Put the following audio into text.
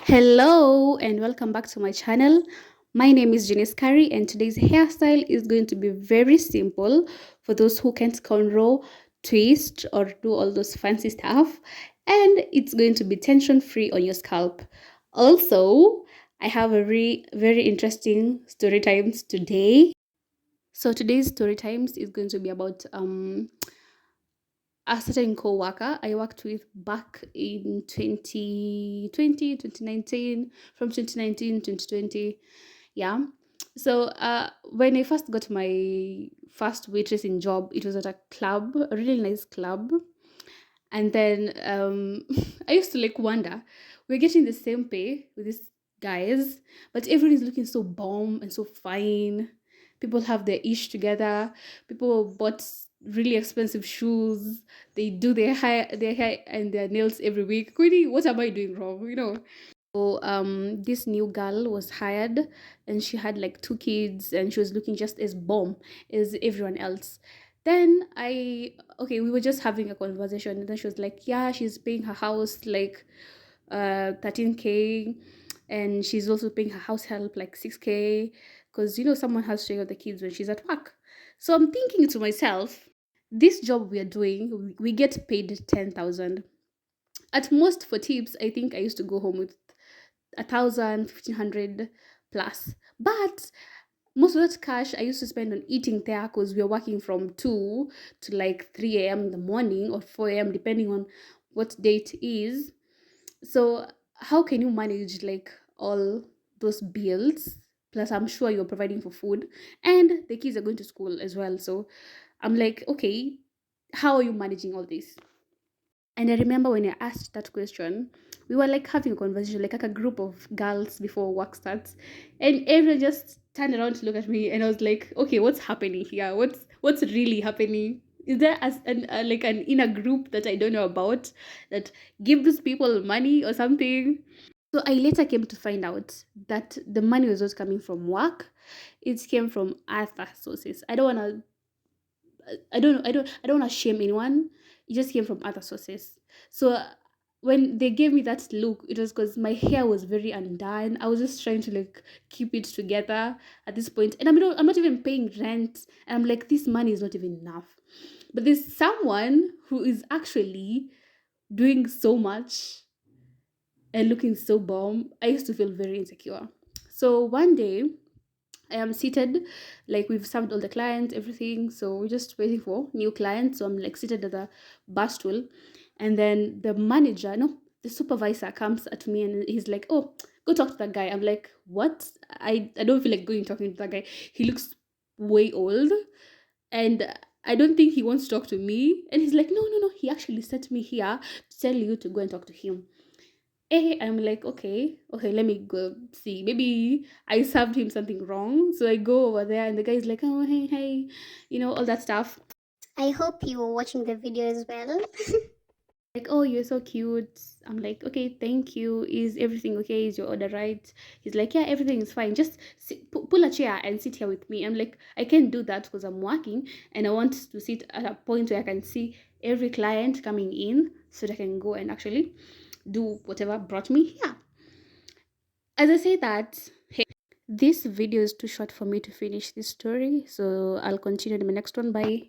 Hello and welcome back to my channel. My name is Janice Curry and today's hairstyle is going to be very simple for those who can't cornrow, twist or do all those fancy stuff, and it's going to be tension free on your scalp. Also, I have a very interesting story times today. So today's story times is going to be about a certain co-worker I worked with back in 2020, 2019, from 2019 to 2020. Yeah. So when I first got my first waitressing job, it was at a club, a really nice club. And then I used to like wonder, we're getting the same pay with these guys, but everyone is looking so bomb and so fine. People have their ish together. People bought really expensive shoes. They do their hair and their nails every week. Queenie, what am I doing wrong? So this new girl was hired and she had like two kids and she was looking just as bomb as everyone else. Then we were just having a conversation and then she was like, yeah, she's paying her house like 13K, and she's also paying her house help like 6K because someone has to take care of the kids when she's at work. So I'm thinking to myself, this job we are doing, we get paid 10,000. At most for tips, I think I used to go home with 1,000, 1,500 plus. But most of that cash I used to spend on eating there because we are working from 2 to like 3 a.m. in the morning or 4 a.m. depending on what date is. So how can you manage like all those bills? Plus, I'm sure you're providing for food and the kids are going to school as well. So I'm like, okay, how are you managing all this? And I remember when I asked that question, we were like having a conversation, like a group of girls before work starts, and everyone just turned around to look at me, and I was like, okay, what's happening here? What's really happening? Is there like an inner group that I don't know about that give these people money or something? So I later came to find out that the money was not coming from work; it came from other sources. I don't want to shame anyone. It just came from other sources. So when they gave me that look, it was because my hair was very undone. I was just trying to like keep it together at this point, and I'm not even paying rent, and I'm like, this money is not even enough. But there's someone who is actually doing so much and looking so bomb. I used to feel very insecure. So one day I am seated, like we've served all the clients, everything. So we're just waiting for new clients. So I'm like seated at the bar stool. And then the manager, no, the supervisor comes at me and he's like, oh, go talk to that guy. I'm like, what? I don't feel like going talking to that guy. He looks way old and I don't think he wants to talk to me. And he's like, no, no, no. He actually sent me here to tell you to go and talk to him. I'm like, okay, let me go see. Maybe I served him something wrong. So I go over there, and the guy's like, oh, hey, hey, all that stuff. I hope you were watching the video as well. Like, oh, you're so cute. I'm like, okay, thank you. Is everything okay? Is your order right? He's like, yeah, everything is fine. Just pull a chair and sit here with me. I'm like, I can't do that because I'm working and I want to sit at a point where I can see every client coming in so that I can go and actually do whatever brought me here. As I say that, hey, this video is too short for me to finish this story, so I'll continue in the next one. Bye.